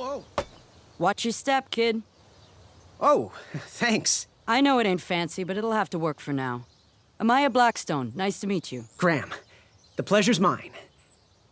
whoa. Watch your step, kid. Oh, thanks. I know it ain't fancy, but it'll have to work for now. Amaya Blackstone, nice to meet you. Graham, the pleasure's mine.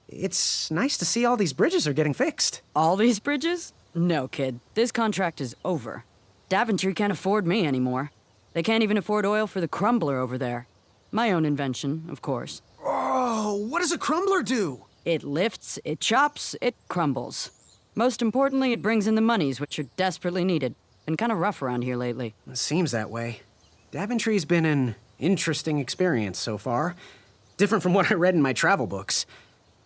It's nice to see all these bridges are getting fixed. All these bridges? No, kid. This contract is over. Daventry can't afford me anymore. They can't even afford oil for the crumbler over there. My own invention, of course. Oh, what does a crumbler do? It lifts, it chops, it crumbles. Most importantly, it brings in the monies, which are desperately needed. Been kind of rough around here lately. It seems that way. Daventry's been an interesting experience so far. Different from what I read in my travel books.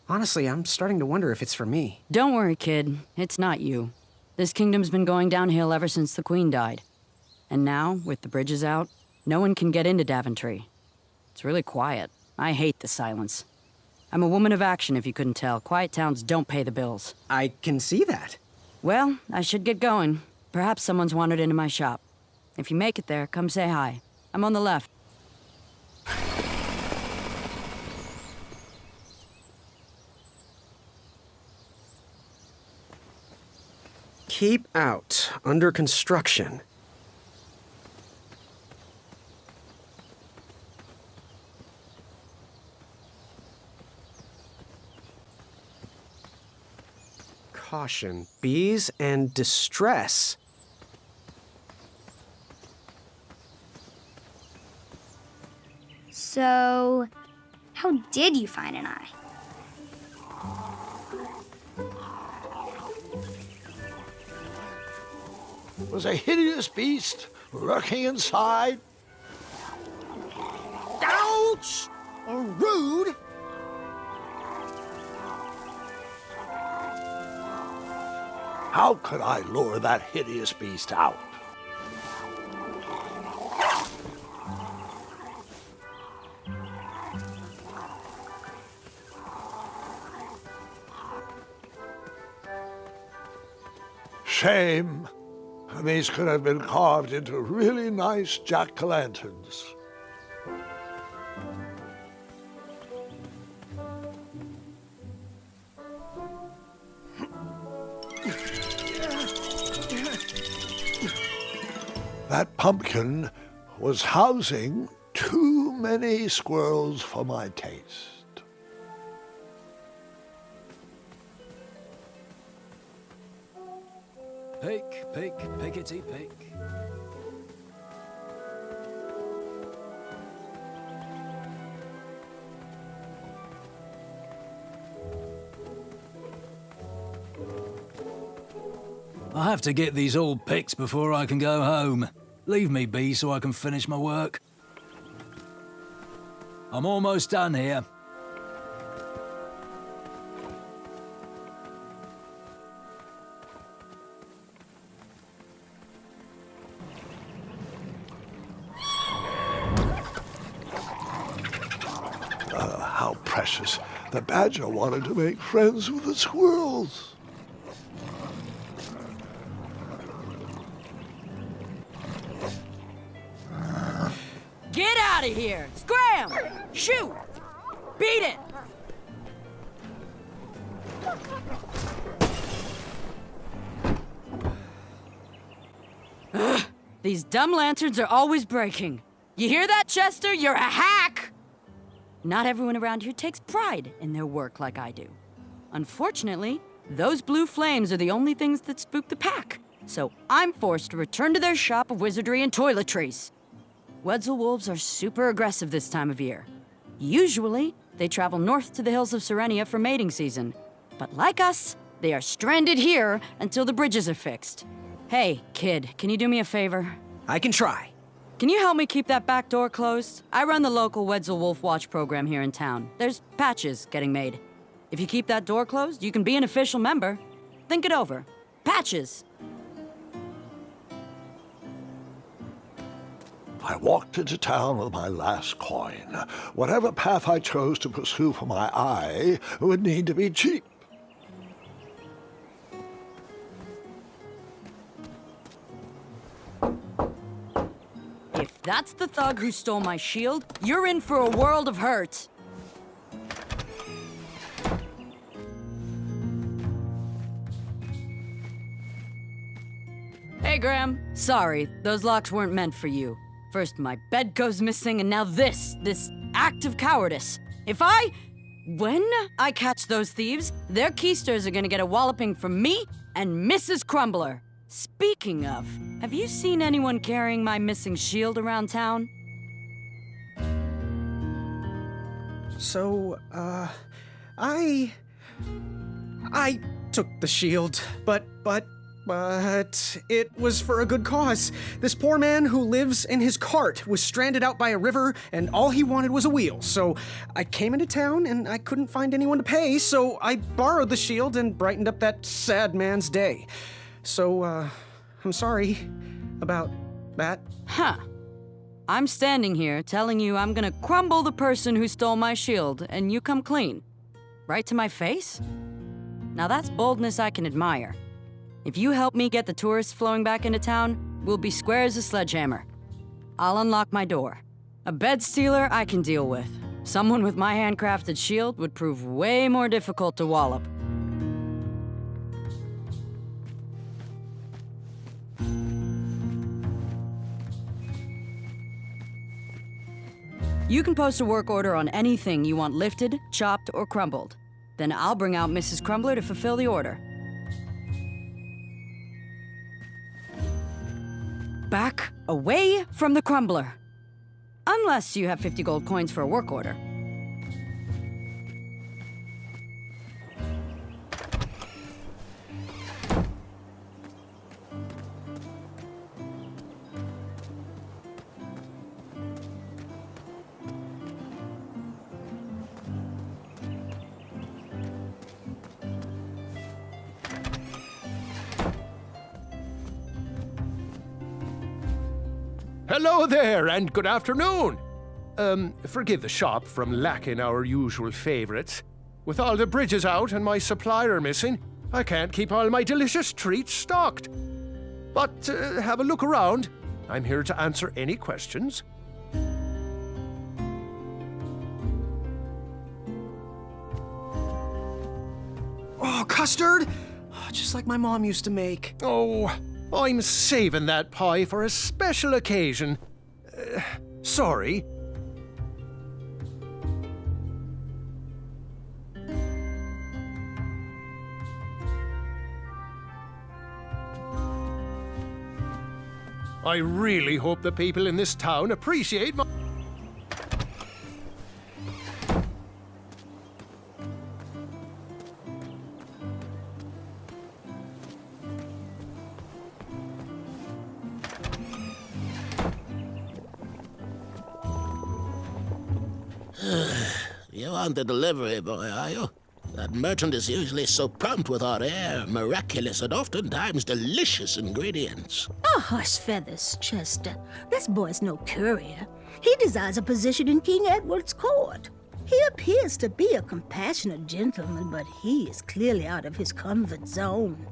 Honestly, I'm starting to wonder if it's for me. Don't worry, kid. It's not you. This kingdom's been going downhill ever since the Queen died. And now, with the bridges out, no one can get into Daventry. It's really quiet. I hate the silence. I'm a woman of action, if you couldn't tell. Quiet towns don't pay the bills. I can see that. Well, I should get going. Perhaps someone's wandered into my shop. If you make it there, come say hi. I'm on the left. Keep out. Under construction. Caution. Bees and distress. So, how did you find an eye? Was a hideous beast lurking inside. Ouch! Rude! How could I lure that hideous beast out? Shame. These could have been carved into really nice jack-o'-lanterns. That pumpkin was housing too many squirrels for my taste. Pick, pick, pickety pick. I have to get these all picked before I can go home. Leave me be so I can finish my work. I'm almost done here. How precious. The badger wanted to make friends with the squirrels. Get out of here! Scram! Shoot! Beat it! Ugh, these dumb lanterns are always breaking. You hear that, Chester? You're a hack! Not everyone around here takes pride in their work like I do. Unfortunately, those blue flames are the only things that spook the pack. So I'm forced to return to their shop of wizardry and toiletries. Wetzel wolves are super aggressive this time of year. Usually, they travel north to the hills of Serenia for mating season. But like us, they are stranded here until the bridges are fixed. Hey, kid, can you do me a favor? I can try. Can you help me keep that back door closed? I run the local Wetzel Wolf Watch program here in town. There's patches getting made. If you keep that door closed, you can be an official member. Think it over. Patches! I walked into town with my last coin. Whatever path I chose to pursue for my eye would need to be cheap. If that's the thug who stole my shield, you're in for a world of hurt. Hey, Graham. Sorry, those locks weren't meant for you. First my bed goes missing, and now this act of cowardice. When I catch those thieves, their keysters are gonna get a walloping from me and Mrs. Crumbler. Speaking of, have you seen anyone carrying my missing shield around town? So, I took the shield, but it was for a good cause. This poor man who lives in his cart was stranded out by a river, and all he wanted was a wheel. So I came into town, and I couldn't find anyone to pay, so I borrowed the shield and brightened up that sad man's day. So, I'm sorry about that. Huh. I'm standing here telling you I'm gonna crumble the person who stole my shield, and you come clean. Right to my face? Now that's boldness I can admire. If you help me get the tourists flowing back into town, we'll be square as a sledgehammer. I'll unlock my door. A bed stealer I can deal with. Someone with my handcrafted shield would prove way more difficult to wallop. You can post a work order on anything you want lifted, chopped, or crumbled. Then I'll bring out Mrs. Crumbler to fulfill the order. Back away from the Crumbler. Unless you have 50 gold coins for a work order. Hello there, and good afternoon. Forgive the shop from lacking our usual favorites. With all the bridges out and my supplier missing, I can't keep all my delicious treats stocked. But have a look around. I'm here to answer any questions. Oh, custard! Oh, just like my mom used to make. Oh, I'm saving that pie for a special occasion. Sorry. I really hope the people in this town appreciate my... You aren't the delivery boy, are you? That merchant is usually so prompt with our rare, miraculous, and oftentimes delicious ingredients. Oh, hush feathers, Chester. This boy's no courier. He desires a position in King Edward's court. He appears to be a compassionate gentleman, but he is clearly out of his comfort zone.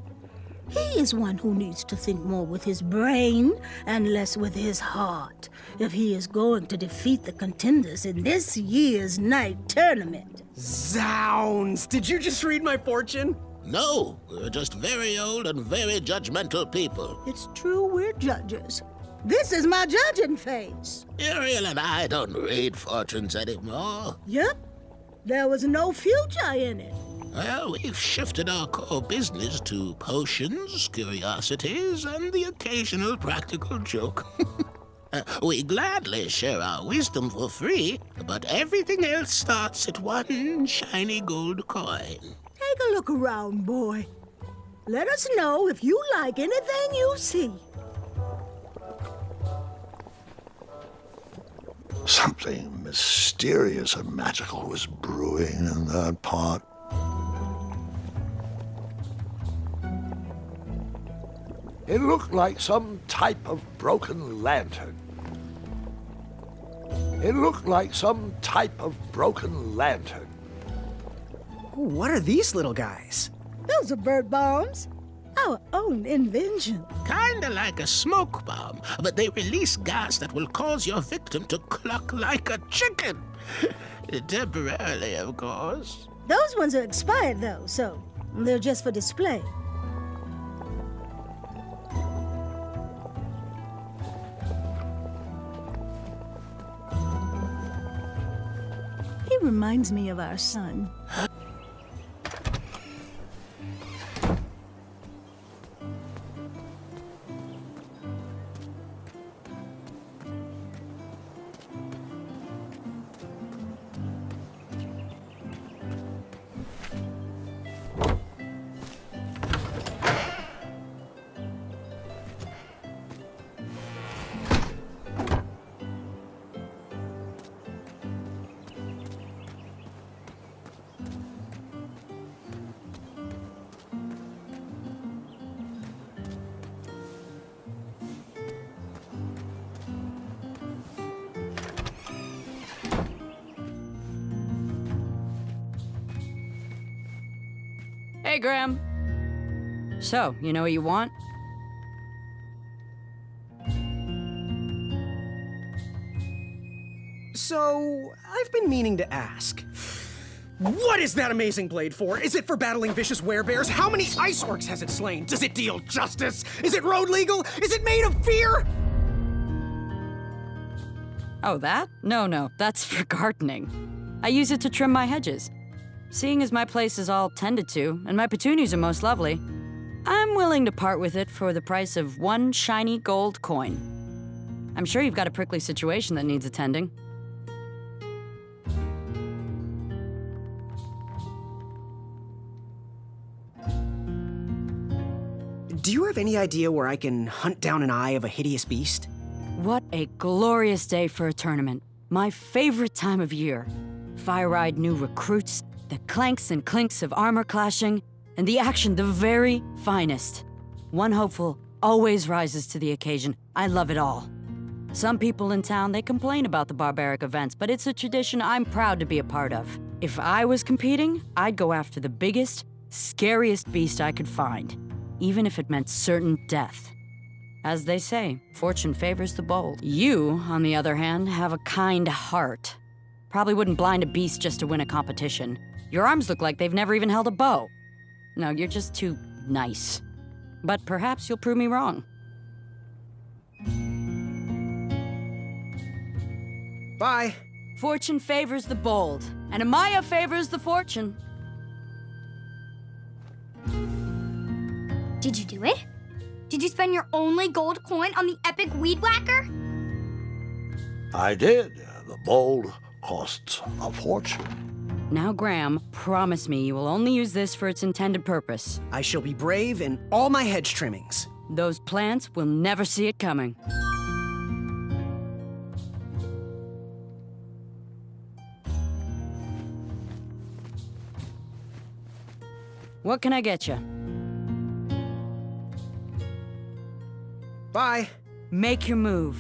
He is one who needs to think more with his brain and less with his heart if he is going to defeat the contenders in this year's night tournament. Zounds! Did you just read my fortune? No, we're just very old and very judgmental people. It's true we're judges. This is my judging face. Ariel and I don't read fortunes anymore. Yep, there was no future in it. Well, we've shifted our core business to potions, curiosities, and the occasional practical joke. We gladly share our wisdom for free, but everything else starts at one shiny gold coin. Take a look around, boy. Let us know if you like anything you see. Something mysterious and magical was brewing in that pot. It looked like some type of broken lantern. It looked like some type of broken lantern. Ooh, what are these little guys? Those are bird bombs. Our own invention. Kinda like a smoke bomb, but they release gas that will cause your victim to cluck like a chicken. Temporarily, of course. Those ones are expired, though, so they're just for display. He reminds me of our son. Hey, Graham. So, you know what you want? So, I've been meaning to ask. What is that amazing blade for? Is it for battling vicious werebears? How many ice orcs has it slain? Does it deal justice? Is it road legal? Is it made of fear? Oh, that? No, that's for gardening. I use it to trim my hedges. Seeing as my place is all tended to, and my petunias are most lovely, I'm willing to part with it for the price of 1 shiny gold coin. I'm sure you've got a prickly situation that needs attending. Do you have any idea where I can hunt down an eye of a hideous beast? What a glorious day for a tournament. My favorite time of year. Fire-eyed new recruits, the clanks and clinks of armor clashing, and the action the very finest. One hopeful always rises to the occasion. I love it all. Some people in town, they complain about the barbaric events, but it's a tradition I'm proud to be a part of. If I was competing, I'd go after the biggest, scariest beast I could find, even if it meant certain death. As they say, fortune favors the bold. You, on the other hand, have a kind heart. Probably wouldn't blind a beast just to win a competition. Your arms look like they've never even held a bow. No, you're just too nice. But perhaps you'll prove me wrong. Bye. Fortune favors the bold, and Amaya favors the fortune. Did you do it? Did you spend your only gold coin on the epic weed whacker? I did. The bowl costs a fortune. Now, Graham, promise me you will only use this for its intended purpose. I shall be brave in all my hedge trimmings. Those plants will never see it coming. What can I get you? Bye. Make your move.